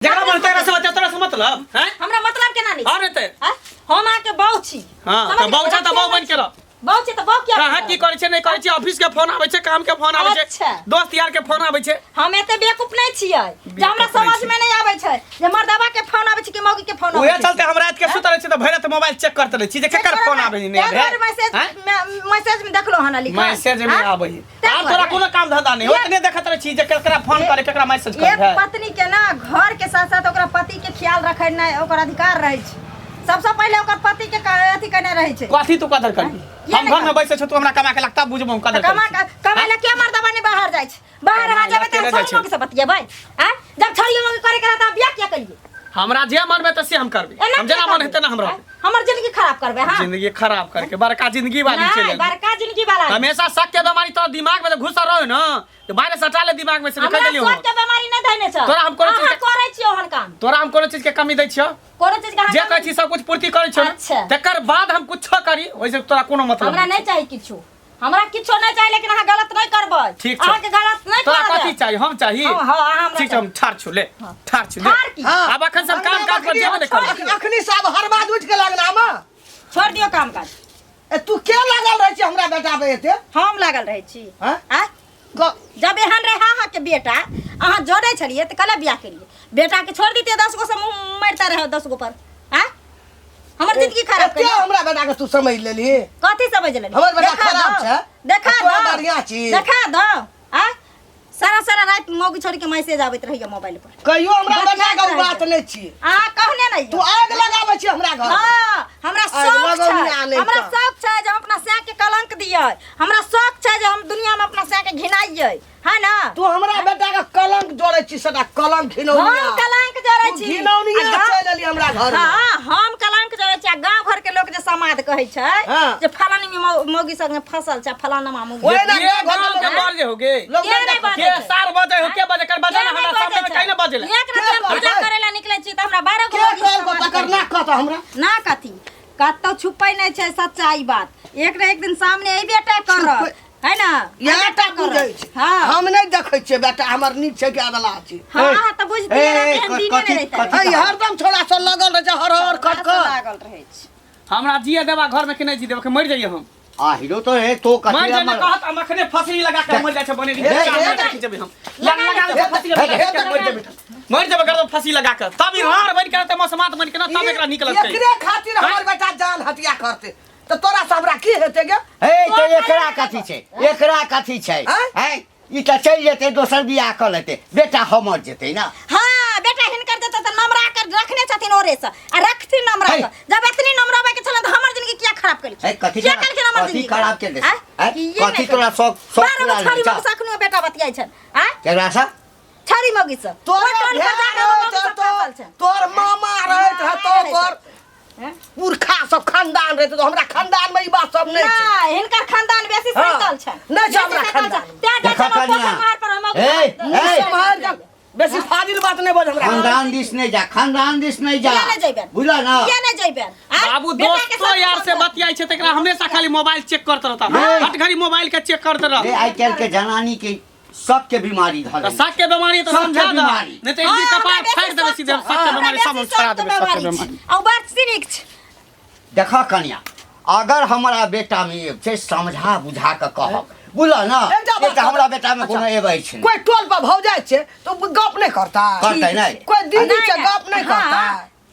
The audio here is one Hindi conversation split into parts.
जगह मन तेरा से बच्चा तोरा से मतलब हैं हमरा मतलब केना नहीं हां रहते हम आके बहु छी हां त बहु छ त बहु बन के रह बहु छी त बहु क्या कहां की करै छै नहीं करै छै ऑफिस के फोन आबै छै काम के फोन आबै छै अच्छा। दोस्त यार के फोन आबै छै हम एते बेवकूफ नहीं छियै जे हमरा समझ में नहीं आबै छै जे मर्दवा के फोन आबै छै कि मौगी के फोन आबै छै ओहे चलते हम रात के सुतल छै त भैरत मोबाइल चेक करते रह छी जे केकर फोन आबै नहीं है मैसेज में देखलो हना लिखा मैसेज में आबै आ तोरा कोनो काम धंधा नहीं ओतने देखत रह छी जे केकरा फोन करे केकरा मैसेज करे एक पत्नी के ना घर के साथ साथ ओकरा पति के ख्याल रखना ओकर अधिकार रहे छै सबसे पहले ओकर पति के अथी करने रहे छै कथी तू कदर करी हम घर में बैसे छ तू हमरा कमा के लगता बुझबो कदर कमा ले के मर्दवा ने बाहर जाय छै बाहर आ जाबे त छोड़ के से बतियेबै हैं जब छड़ियो लोग करे के रहता बियाह क्या करिए हमरा जे मन में त से हम करबे हम जेना मन हेते ना हमरा हमर जिंदगी खराब करबे हां जिंदगी खराब करके बड़का जिंदगी वाली चले बड़का जिंदगी वाला हमेशा शक के बीमारी तो दिमाग में घुसा रहो ना तो बाहर से हटा ले दिमाग में से निकल देलियो शक के बीमारी नहीं धने छ तोरा हम कोनो चीज करे छियो हन काम तोरा हम कोनो चीज के कमी दै छियो कोनो चीज के जे कहै छी सब कुछ पूर्ति करै छियो अच्छा। तकर बाद हम कुछ करी ओइसे तोरा कोनो मतलब हमरा नहीं चाहिए किछो हमरा किछो नहीं चाहिए लेकिन अहाँ गलत नहीं करबै ठीक छै अहाँ के गलत नहीं तोरा करबै कथि चाहिए हम चाहिए हां हमरा ठीक छै हम ठार छु ले ठार छु ले ठार की? अब अखन सब काम काज पर जेबे नहीं कर अखनी सब हर बात उठ के लागना मा छोड़ दियो काम काज ए तू क्या लागल रह छी हमरा बेटा पे एते हम लागल रहै छी हां आ जब एहन रहे अहाँ के बेटा अहाँ जोड़े छलिए त कला बियाह करिए बेटा के छोड़ दीते 10 गो से मुंह मारता रहे 10 गो पर हैं हमर जिंदगी खराब कर क्या हमरा बेटा के तू समझ लेली कथि समझ लेली हमर बेटा खराब छै देखा तोरा दो बढ़िया छी देखा दो आ सारा रात मौगी छोड़ के मैसेज आबैत रहिए मोबाइल पर कहियो हमरा बेटा के बात नहीं छी आ कहने नहीं तू आग लगाबै छी हमरा घर हां हमरा शौक छै हमरा शौक छै जे हम अपना साँ के कलंक दियै हमरा शौक छै जे हम दुनिया में अपना साँ के घिनाइयै है ना तू हमरा बेटा के कलंक जोड़ै छी सदा कलंक घिनौनिया हम कलंक जोड़ै छी घिनौनिया चल एली हमरा घर में हां हम कलंक जोड़ै छी गांव घर के लोग जे समाद कहै छै जे फलानी में मौगी संगे फसल छै फलाना में मौगी ओए ना गांव के बार जे होगे के 4 बजे हो के बजे कर बजे ना हमरा सामने में कहीं बजे एक रात हम पूजा करेला निकलै छी त हमरा 12 के कल को पकड़ना कहता हमरा ना कथी कत्तो छुपै नहीं छै सच्चाई बात एक न एक दिन सामने आई बेटा कर है ना यहाँ तक बुझै छै हां हम नहीं देखै छियै बेटा हमर नीक छै के अदला छै हां त बुझती रे एहन दिन नहीं रहता है हरदम छोड़ा स लगल रह हर हर खट लागल रहै छै हमरा जिए देबा घर में के नहीं जी देबा के मर जाइए हम आ हीरो तो है तो मर कथि जाने कहत हम अखने फसली लगा के मर जाय छै बने खींचबे हम लगा के फसली लगा के मर जाबे कर फसी लगा के तब ई हार बन के त मसमात बन के ना तब एकरा निकलत छै एकरे खातिर हमर बेटा जान हटिया करते तो तोरा से हमरा की हेते गे हे तो एकरा कथि छै है ई त चल जेते दोसर बियाह क लेते बेटा हमर जेते ना हां बेटा हिनकर जते त नमरा कर रखने छथिन ओरे से आ रखथिन नमरा के जब इतनी नमराबे के छलन त हमर जिंदगी क्या खराब करी है कथि क्या करी नमर जिंदगी खराब के दे है कथि तोरा शौक पूरा छारी मौगी सखनो बेटा बतियाई छन हैं केकरा सा छारी मौगी से तोर मामा रहत है तो कर पुरखा सब खानदान रहते तो हमरा खानदान में ई बात सब नहीं छै ना हिनकर खानदान बेसी सैतल छन नहीं छै हमरा खानदान त्या मार पर ए बेसी फाजिल बात नहीं बोल हमरा खानदान दिस नहीं जा खानदान दिस नहीं जा बुझला ना क्या नहीं जइबे बाबू दोस्तों यार से बतियाई छै तकरा हमेशा खाली मोबाइल चेक करत रहता हट घड़ी मोबाइल के चेक करत रह आई कैल के जनानी के शक के बीमारी धर शक के बीमारी तो समझा दो नहीं तो एक कपार फाड़ देबे सीधे शक के बीमारी सब छोड़ा देबे शक के बीमारी और बात सिनिक देखा कन्या अगर हमारा बेटा में छै समझा बुझा के कहब बुझला ना एक हमरा बेटा में कोनो एबै छै कोई टोल पर भौ जाय छै तो गप नहीं करता करतै नहीं कोई दीदी से गप नहीं करता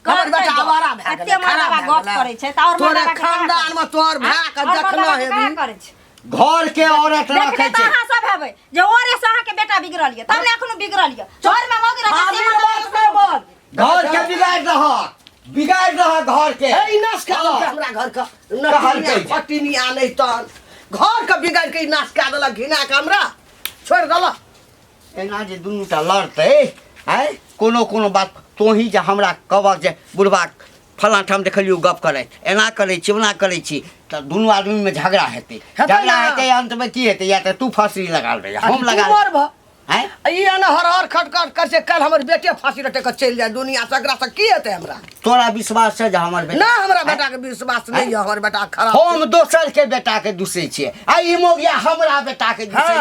हमर बेटा आवारा भए गेल खराब गप करे छै त और तोरे खानदान में तोर भाय के देखना हेबी करे छै घर के औरत रखे छै अहाँ सब हेबै जे ओरे से अहाँ के बेटा बिगड़ल ये तब ने एखनो बिगड़ल ये घर में मौगी आदमी बात नहीं बोल घर के बिगाड़ रहा घर के ए नाश का हमरा घर का नहर पट्टी नहीं आने तन घर का बिगाड़ के नाश का देला घिना के हमरा छोड़ देला एना जे दुनूटा लड़ते है कोनो बात तो ही जे हमरा कहब जे बुढ़बा फला ठाम देखलियो गप करे एना करे छी ओना करे छी त दुनू आदमी में झगड़ा हेते अंत में की हेते या त तू फांसी लगा दे हम लगा हैं ई ना हर खटखट कर से कल हमर बेटे फांसी लटे के चल जाए दुनिया से एकरा से की हेते हमरा तोरा विश्वास है जे हमर बेटा ना हमरा बेटा के विश्वास नहीं है हमर बेटा खराब हम दोसर के बेटा के दुसे छिए आ ई मोगिया हमरा बेटा के दुसे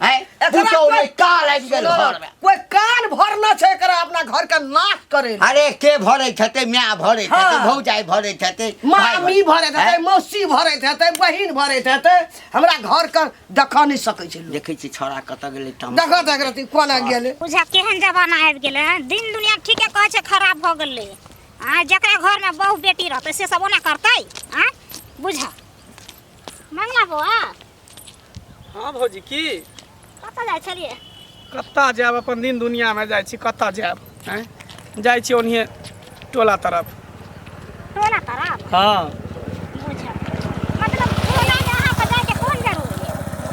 हैं पूछो नहीं का लागि गेल घर में कोई कान भरना छै एकरा अपना घर का नाश करे अरे के भरे छते म्या भरे छते हाँ। भौजाई भरे छते मामी भरे थे मौसी भरे थे बहिन भरे थे हमरा घर का देखा नहीं सकै छै देखै छी छोरा कत गेलै तम देखा देख रती कोना गेलै बुझा केहन जमाना आबि गेलै हैं? दिन दुनिया ठीके कहै छै खराब भऽ गेलै आ जकरा घर में बहु बेटी रहतै से सब ओना करतै आ बुझा मंगला बौआ हाँ भौजी की कतऽ जाइ छलियै कत्ता जायब अपन दिन दुनिया में जाइ छी कत्ता जायब हैं जाइ छी ओनहिए टोला तरफ टोला तरफ हाँ बुझा मतलब टोला में अहाँ के जाके कोन जरूरी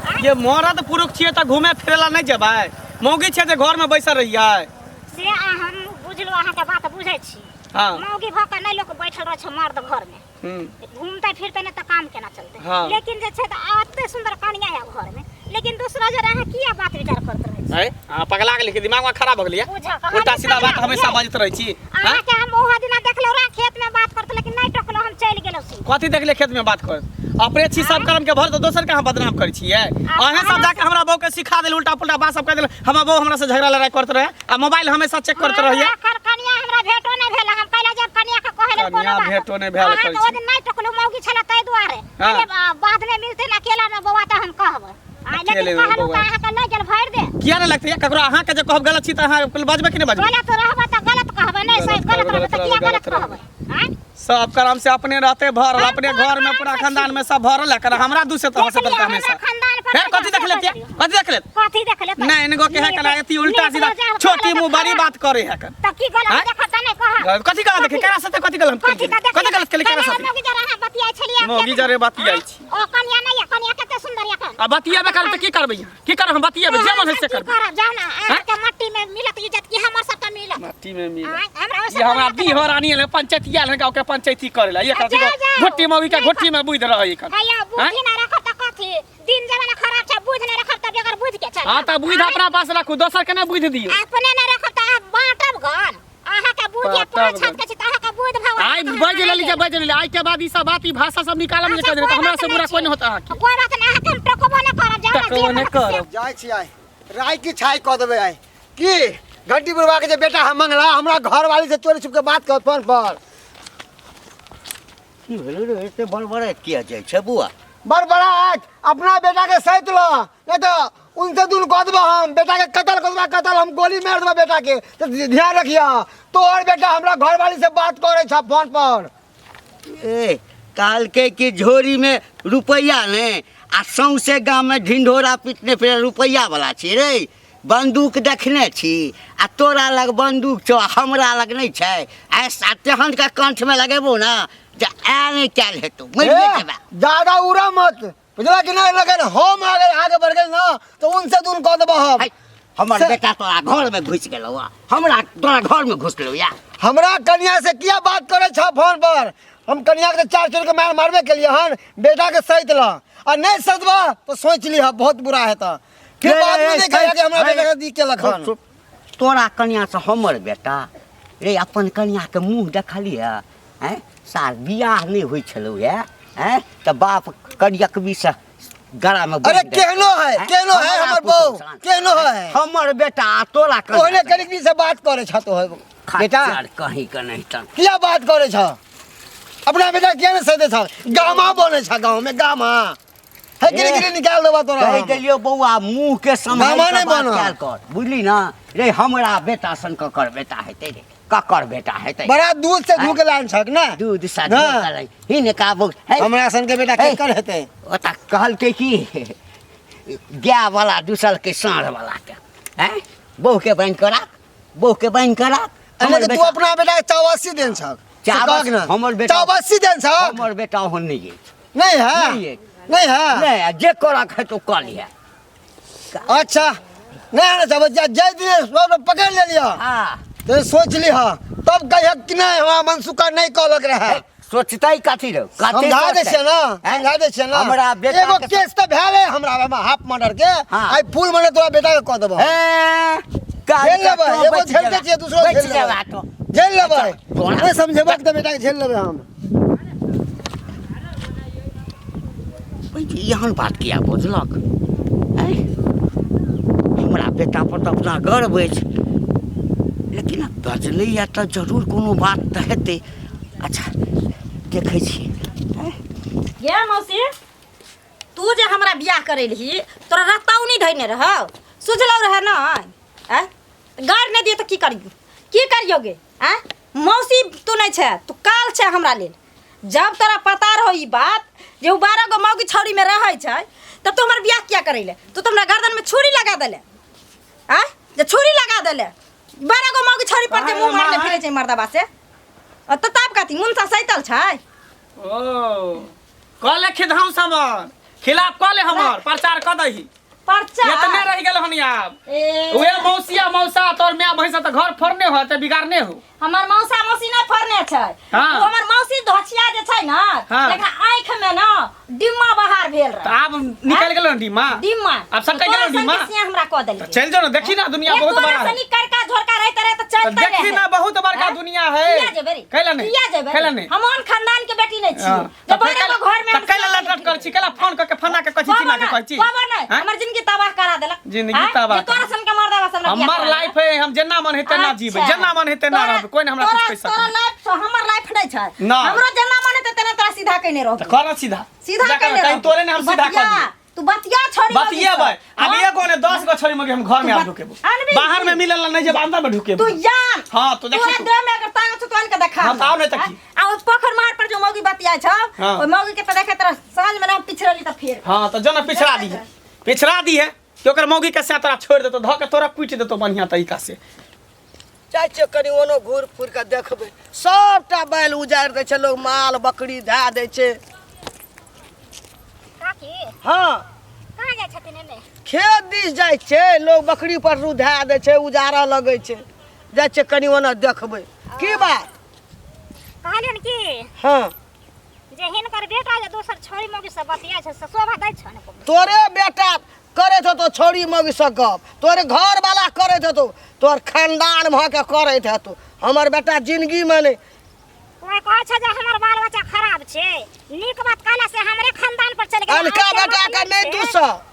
है ये मरद पुरुष छियै तऽ घूमे फिरे ला नहीं जेबै मौगी छै जे घर में बैसल रहियै से हम बुझलहुँ अहाँके बात बुझै छी हाँ मौगी भऽ कऽ नहि लोक बैठल रहै छै मर्द घर में घूमते फिरते नहीं तो काम केना चलते हाँ। लेकिन जे छै एते सुंदर कनिया है घर में लेकिन दूसरा जे रहे किया बात विचार करते रहे छी हाँ पगला गेली दिमाग में खराब हो गेलियै बुझा उल्टा सीधा बात हमेशा बाजत रहै छी हाँ? अहाँके हम ओहो दिना देखलहुँ रहा खेत में बात करते लेकिन नहीं टोकलहुँ हम चलि गेलहुँ सी कथी देखले खेत में बात कर अपने छी सब कर्म के भर तो दोसर के हम बदनाम करै छियै अहे सब जाके हमरा बहू के सिखा देल उल्टा पुल्टा बात सब कह देल हमर बहू हमरा से झगड़ा लड़ाई करत रहे आ मोबाइल हमेशा चेक करत रहिए कनिया हमरा भेटो नहीं भेल हम कहला जब कनिया के कहले कनिया भेटो नहीं भेल करै ओ छी दिन नहीं टोकलहुँ मौगी छला तै दुआरे हाँ। अरे बाद में मिलते ना अकेला में बौआ त हम कहब अकेले लेकिन में कहलहुँ बौआ। अहाँ के नहीं गेल भरि दे किया नहीं लगतै ककरो अहाँ के जे कहब गलत छी त अहाँ बजबै कि नहीं बजबै गलत रहबे त गलत कहबे नहीं सही गलत रहबे त किया गलत कहबे हैं सब कर्म से अपने रहते भरल अपने घर में पूरा खानदान में सब भरल है कर हमरा दूसरे तरह से करता हमेशा फिर कथी देख लेती कथी देख लेत कथी देख ले नहीं इनको के है कला एती उल्टा सीधा छोटी मुंह बड़ी बात करे है कर त की गलत देखत नहीं कहा कथी गलत देखे केरा साथे कथी गलत कथी गलत केली केरा साथे मौगी जरा हां बतियाई छलिए मौगी जरे बतियाई छी ओ कनिया नहीं है कनिया कते सुंदर है आ बतियाबे करब त की करबै की करब हम बतियाबे जे मन है से करब करब जाओ ना अहाँके मट्टी में मिलत इज्जत की हमर सबके मिलत माटी में मिल हमरा ये हमरा बिहार आनी ले पंचायत आयल है गांव के पंचायती करेला ये कथी घोटी मौगी के घोटी में बुझ रही है हैया बुद्धि ना रखत त कथी दिन जमाना खराब छै बुझ नहीं रखत त बेगर बुझ के चल हां त बुझ अपना पास रखू दोसर के नहीं बुझ दियो अपने नहीं रखत त बाटब घर अहाँके बुझे पाँच छत के छी त अहाँके बुझ भगवान आई बज लेली जे बज लेली आई के बाद ई सब बात ई भाषा सब निकालम जे कर दे हमरा से बुरा कोई नहीं होता है कोई बात नहीं अहाँके हम टोकबो नहीं करब जाओ टोकबो नहीं करब। जाय छी आय राय की छाई क देबे आय की घंटी बुढ़वा के जे बेटा हम मंगला हमरा घर वाली से चोरी छुप के बात कर फोन पर की भेलै रे एते बड़बड़ाइत किया जाइ छै बुआ बड़ा अपना बेटा के सहित लो नहीं तो उनसे दूर कह देबो हम बेटा के कतल हम गोली मार देबो बेटा के तो ध्यान रखिया तोहर बेटा हमरा घर वाली से बात करे छ फोन पर ए काल के की झोरी में रुपैया ने आ सौंसे गाँव में ढिंढोरा पीटने फिर रुपैया वाला छी रे बंदूक देखने छी आ तोरा लग बंदूक छौ हमरा लग नहीं छै ऐसा तेहन का कंठ में लगेबो ना जे आ नहीं कैल हेतौ मरिए जेबा ज्यादा उड़ा मत बुझला कि नहीं लगे हम आगे बढ़ गए ना तो उनसे दूर कह देबो हम है, हमर बेटा तोरा घर में घुस गेलौ हमरा तोरा घर में घुसलौ या हमरा कन्या से किया बात करे छ फोन पर हम कन्या के 4 चोर के मार मारबे के लिए हन बेटा के सहित ला और नहीं सदबा तो सोच ली बहुत बुरा है तो फिर बाद में नहीं कहिया कि हमरा बेटा के दी के लखन तोरा कन्या से हमर बेटा रे अपन कन्या के मुंह देखली है साल बियाह नहीं हुई छलौ है तो बाप करियक भी से गला में अरे केहनो है हमर बहू केहनो है हमर बेटा तोरा ओहने कनिक भी से बात करे छ तो बेटा कहीं का नहीं तन किया बात करे छ अपना बेटा किया नहीं सदे छ गामा बने छ गांव में गामा है गिरी निकाल देबा तोरा कह देलियो बौआ मुंह के संभाल गामा के नहीं बात बनो। कैल कर बुझली ना रे हमरा बेटा सन ककर बेटा हेतै रे ककर बेटा हेतै बड़ा दूध से धूके लान छक ना दूध सा ना। करे ही ने काबू हमरा सन के बेटा के कर हेतै ओता कहल के की गाय वाला दूसल के साँढ़ वाला के हैं बहू के बन करा बहू के बन करा अने तू अपना बेटा के 84 दिन छक हमर बेटा 84 दिन छक हमर बेटा हो नहीं है नहीं है नहीं है नहीं जे करा है तो कर लिया अच्छा नहीं ना सब जय दिन सब पकड़ ले लिया हां तो सोच लिया तब कहिया कि नहीं हमरा मनसुका नहीं कहलक रहे सोचताई काथी रे समझा दे छै ना समझा दे छै ना हमरा बेटा एगो के केस त भेले हमरा हाफ मर्डर के हाँ। आई फुल मने तोरा बेटा के कह देबो झेल लेबै एगो झेलते छियै दूसरो झेल लेबै झेल लेबै नहीं समझेबा के बेटा के झेल लेबै हम यहाँ बात किया बुझलक बेटा पर तऽ अपना गर्व अछि, लेकिन बजलैए तऽ जरूर कोनो बात तऽ हेतै। अच्छा देखै छी। गे मौसी, तू जे हमरा बियाह करेलही तोरा रत्ताउ नहीं धैने रहो, सुझलौ रहे ना? गाड़ नहीं दिए तो की करियो गे? मौसी तू नहीं छे, तू काल छे हमरा लेल। जब तोरा पता रहो ई बात जे 12 गो मौगी छौरी में रहे छै, तब तू हमर बियाह किया करैले? तू तो हमरा गर्दन में छुरी लगा देले, जे छुरी लगा देले 12 गो मौगी छौरी पर जे मुंह मारले फिरे छै मर्दबा से। त ताप काती मुन सा सैतल छै। ओ कहले खिधाऊ समर खिलाफ कहले हमर प्रचार क दही। पर्चा इतने रह गेल हन आब। उहे मौसिया मौसा तोर माय भैंसा त घर फोड़ने हो त बिगाड़ने हो। हमर मौसा मौसी नहीं फरने छै। हाँ। तू हमर मौसी धोछिया जे छै ना, हाँ। एकरा आंख में ना डिम्मा बहार भेल त रहे। आब निकल गेल डीमा। डिम्मा अब सब गेल डीमा। हमरा कह देली। चल जाओ ना, देखी ना दुनिया बहुत बड़ा है। सनी करका झोरका रहते रहे त चलते रहे। देखी ना बहुत बड़का दुनिया है। किया जेबे रे? कैला नहीं किया जेबे? कैला नहीं हम ओन खानदान के बेटी नहीं छी। हाँ। जे बड़े को घर में कैला लटलट कर छी, कैला फोन क के फना के कछि चिना के कहै छी। बाबा नहीं, हमर जिंदगी तबाह करा देलक। जिंदगी तबाह ये तोरा सन के मर्दवा सब हमर लाइफ है, हम जेना मन हेते ना जीबै, जेना मन हेते ना रहबै, कोई हमरा कुछ कह सकै। तोरा लाइफ हमर लाइफ नहीं छै। ना। हमरो जेना मन हेते तेना तोरा सीधा कहने रहो। त कर सीधा सीधा कर, कहने कहीं रहो। तोरे ने हम सीधा कर दी। तू बतिया छोड़ी बतिएबै अब एगो ने 10 गो छोरी मगे हम घर में आ ढुकेबो। अनबी बाहर में मिलल नहीं जे अंदर में ढुकेबो। तू जान। हां तो देखी तोरा तू। देह में अगर ताकत छ तो इनके देखा। हाँ, ताव नहीं तकी। आ उस पोखर मार पर जो मौगी बतिया छ, हाँ। ओ मौगी के त देखे तेरा साँझ में ना पिछड़ली त फिर। हां तो जना पिछड़ा दी है, पिछड़ा दी है कि ओकर मौगी के साथ तोरा छोड़ देतो, ध के तोरा पीट देतो बढ़िया तरीका से। चाहे छियै कनि ओनो घूर फूर के देखबै, सबटा बैल उजाड़ि दै छै लोग, माल बकरी धए दै छै। काकी हाँ कहाँ जाइ छथिन एने? खेत दिस जाइ छै लोग, बकरी पर रू धए दै छै, उजारा लगै छै, जाइ छै कनि ओना देखबै। की बात? कहलियन कि हाँ जे हिनकर बेटा जे दोसर छोरी मौगी से बतिया छै से शोभा दै छन। तोरे बेटा करैत हेतौ छोरी मौगी से गप, तोरे घर वाला करैत हेतौ, तोर खानदान भऽ के करैत हेतौ। हमर बेटा जिंदगी में नहीं। कोई कहै छै जे हमर बाल बच्चा खराब छै, नीक बात कहला से हमरे खानदान पर चल गेल। अनका बेटा के नहीं दूसऽ,